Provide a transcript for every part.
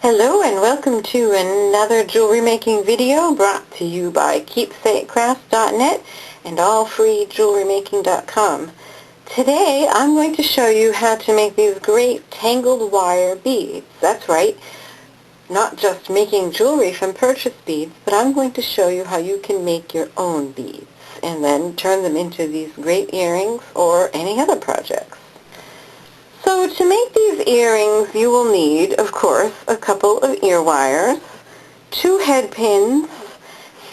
Hello and welcome to another jewelry making video brought to you by KeepsakeCrafts.net and AllFreeBeadedJewelrymaking.com. Today I'm going to show you how to make these great tangled wire beads. That's right, not just making jewelry from purchased beads, but I'm going to show you how you can make your own beads and then turn them into these great earrings or any other projects. So to make these earrings, you will need, of course, a couple of ear wires, 2 head pins,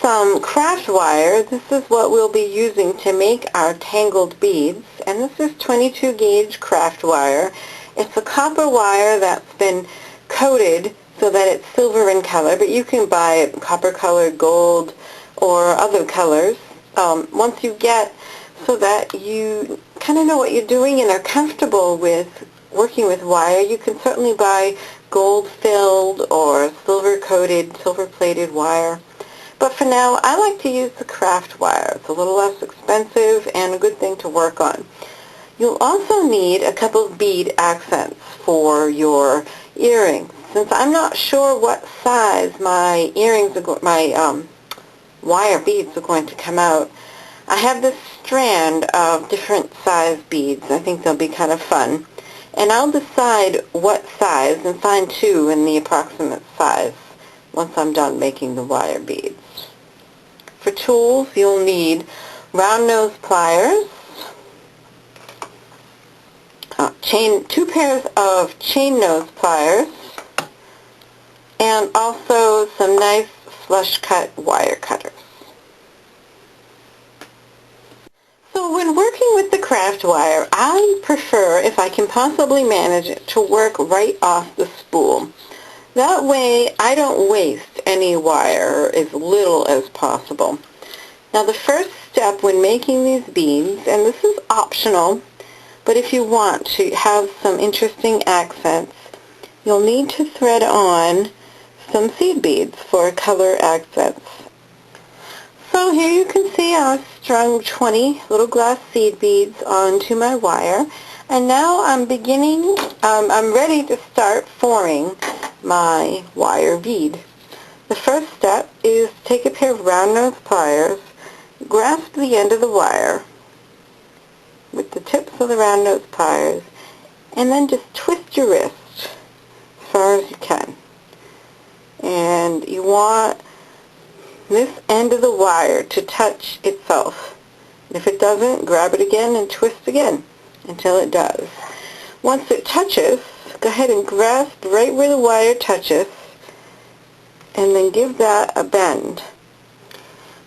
some craft wire. This is what we'll be using to make our tangled beads, and this is 22 gauge craft wire. It's a copper wire that's been coated so that it's silver in color, but you can buy it copper colored, gold, or other colors. Once you get so that you kind of know what you're doing and are comfortable with working with wire, you can certainly buy gold-filled or silver-coated, silver-plated wire. But for now, I like to use the craft wire. It's a little less expensive and a good thing to work on. You'll also need a couple of bead accents for your earrings. Since I'm not sure what size my earrings are wire beads are going to come out, I have this strand of different size beads. I think they'll be kind of fun. And I'll decide what size and find 2 in the approximate size once I'm done making the wire beads. For tools, you'll need round nose pliers, 2 pairs of chain nose pliers, and also some nice flush cut wire cutters. So when working with the craft wire, I prefer, if I can possibly manage it, to work right off the spool. That way I don't waste any wire, or as little as possible. Now the first step when making these beads, and this is optional, but if you want to have some interesting accents, you'll need to thread on some seed beads for color accents. So here you can see I've strung 20 little glass seed beads onto my wire, and now I'm ready to start forming my wire bead. The first step is to take a pair of round nose pliers, grasp the end of the wire with the tips of the round nose pliers, and then just twist your wrist as far as you can. And you want this end of the wire to touch itself. If it doesn't, grab it again and twist again until it does. Once it touches, go ahead and grasp right where the wire touches and then give that a bend.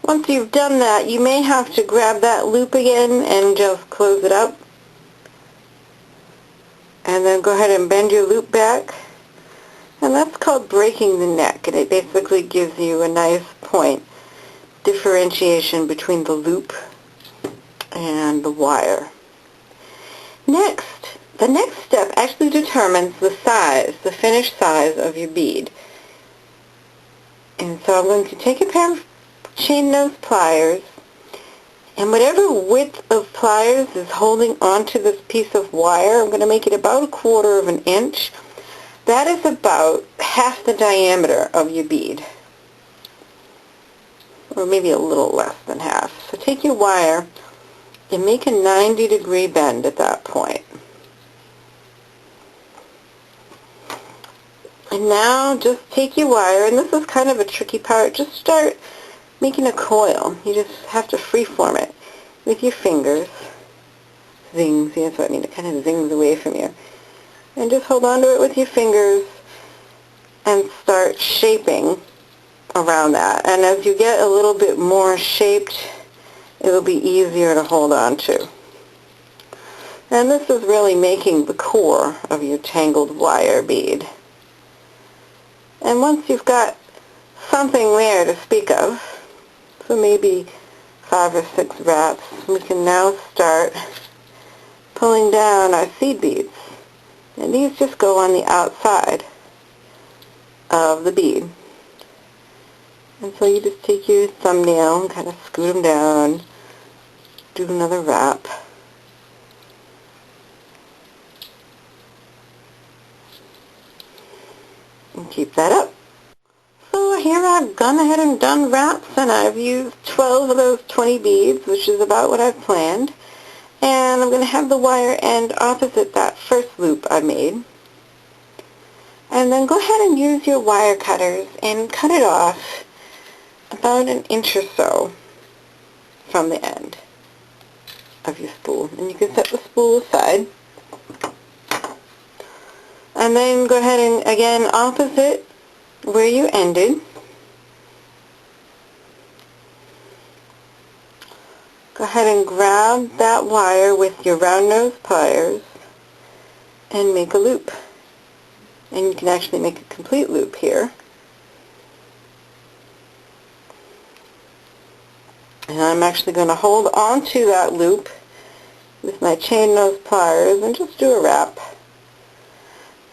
Once you've done that, you may have to grab that loop again and just close it up. And then go ahead and bend your loop back. And that's called breaking the neck, and it basically gives you a nice point differentiation between the loop and the wire. Next, the next step actually determines the size, the finished size of your bead. And so I'm going to take a pair of chain nose pliers, and whatever width of pliers is holding onto this piece of wire, I'm going to make it about 1/4 of an inch. That is about half the diameter of your bead, or maybe a little less than half. So take your wire and make a 90-degree bend at that point. And now just take your wire, and this is kind of a tricky part, just start making a coil. You just have to freeform it with your fingers. Zing, see, that's what I mean, it kind of zings away from you. And just hold on to it with your fingers and start shaping around that. And as you get a little bit more shaped, it'll be easier to hold on to. And this is really making the core of your tangled wire bead. And once you've got something there to speak of, so maybe 5 or 6 wraps, we can now start pulling down our seed beads. And these just go on the outside of the bead. And so you just take your thumbnail and kind of scoot them down, do another wrap. and keep that up. So here I've gone ahead and done wraps, and I've used 12 of those 20 beads, which is about what I've planned. And I'm going to have the wire end opposite that first loop I made. And then go ahead and use your wire cutters and cut it off about an inch or so from the end of your spool. And you can set the spool aside. And then go ahead and, again, opposite where you ended, go ahead and grab that wire with your round nose pliers and make a loop. And you can actually make a complete loop here. And I'm actually going to hold on to that loop with my chain nose pliers and just do a wrap.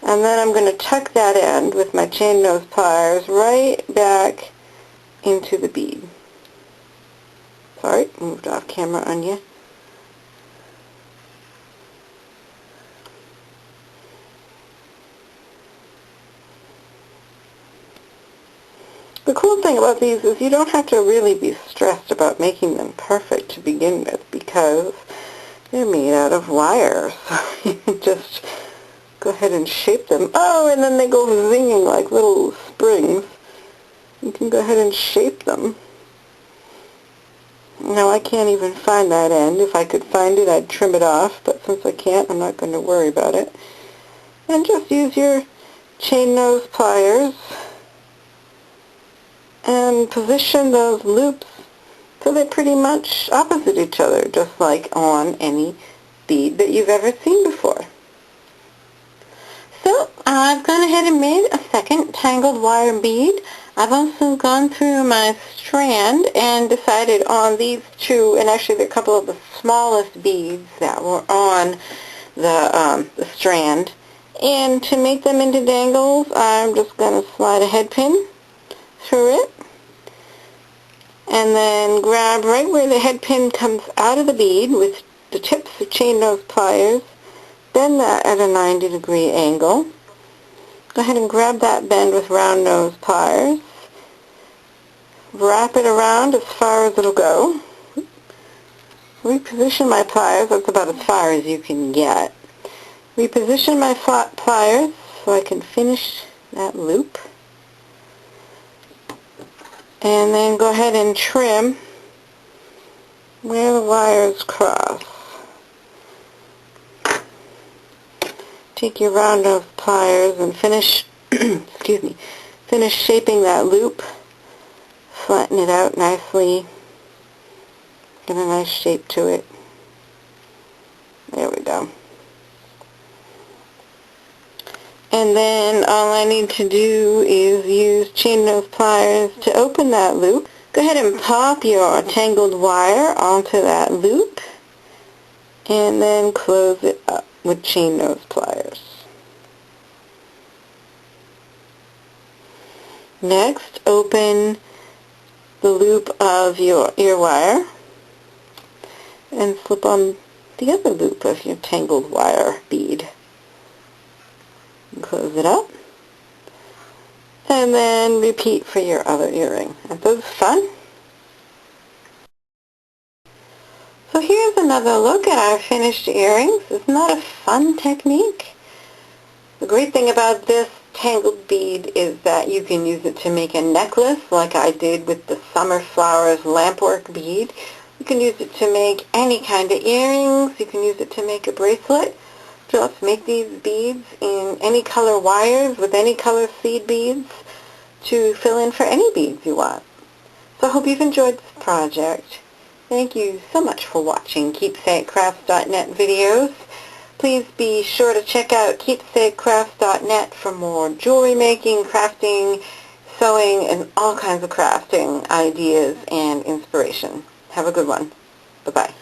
And then I'm going to tuck that end with my chain nose pliers right back into the bead. Sorry, moved off camera on you. The cool thing about these is you don't have to really be stressed about making them perfect to begin with, because they're made out of wire. So you can just go ahead and shape them. Oh, and then they go zinging like little springs. You can go ahead and shape them. Now I can't even find that end. If I could find it, I'd trim it off, but since I can't, I'm not going to worry about it. And just use your chain nose pliers and position those loops so they're pretty much opposite each other, just like on any bead that you've ever seen before. So I've gone ahead and made a second tangled wire bead. I've also gone through my strand and decided on these two, and actually there are a couple of the smallest beads that were on the strand. And to make them into dangles, I'm just going to slide a head pin through it, and then grab right where the head pin comes out of the bead with the tips of chain nose pliers, bend that at a 90-degree angle. Go ahead and grab that bend with round nose pliers, wrap it around as far as it'll go, reposition my pliers, that's about as far as you can get, reposition my flat pliers so I can finish that loop. And then go ahead and trim where the wires cross. Take your round nose pliers and finish, excuse me, finish shaping that loop. Flatten it out nicely. Get a nice shape to it. There we go. And then all I need to do is use chain nose pliers to open that loop. Go ahead and pop your tangled wire onto that loop and then close it up with chain nose pliers. Next, open the loop of your ear wire and slip on the other loop of your tangled wire bead. Close it up, and then repeat for your other earring. Aren't those fun? So here's another look at our finished earrings. Isn't that a fun technique? The great thing about this tangled bead is that you can use it to make a necklace like I did with the Summer Flowers lampwork bead. You can use it to make any kind of earrings. You can use it to make a bracelet. Just make these beads in any color wires with any color seed beads to fill in for any beads you want. So I hope you've enjoyed this project. Thank you so much for watching KeepsakeCrafts.net videos. Please be sure to check out KeepsakeCrafts.net for more jewelry making, crafting, sewing, and all kinds of crafting ideas and inspiration. Have a good one. Bye-bye.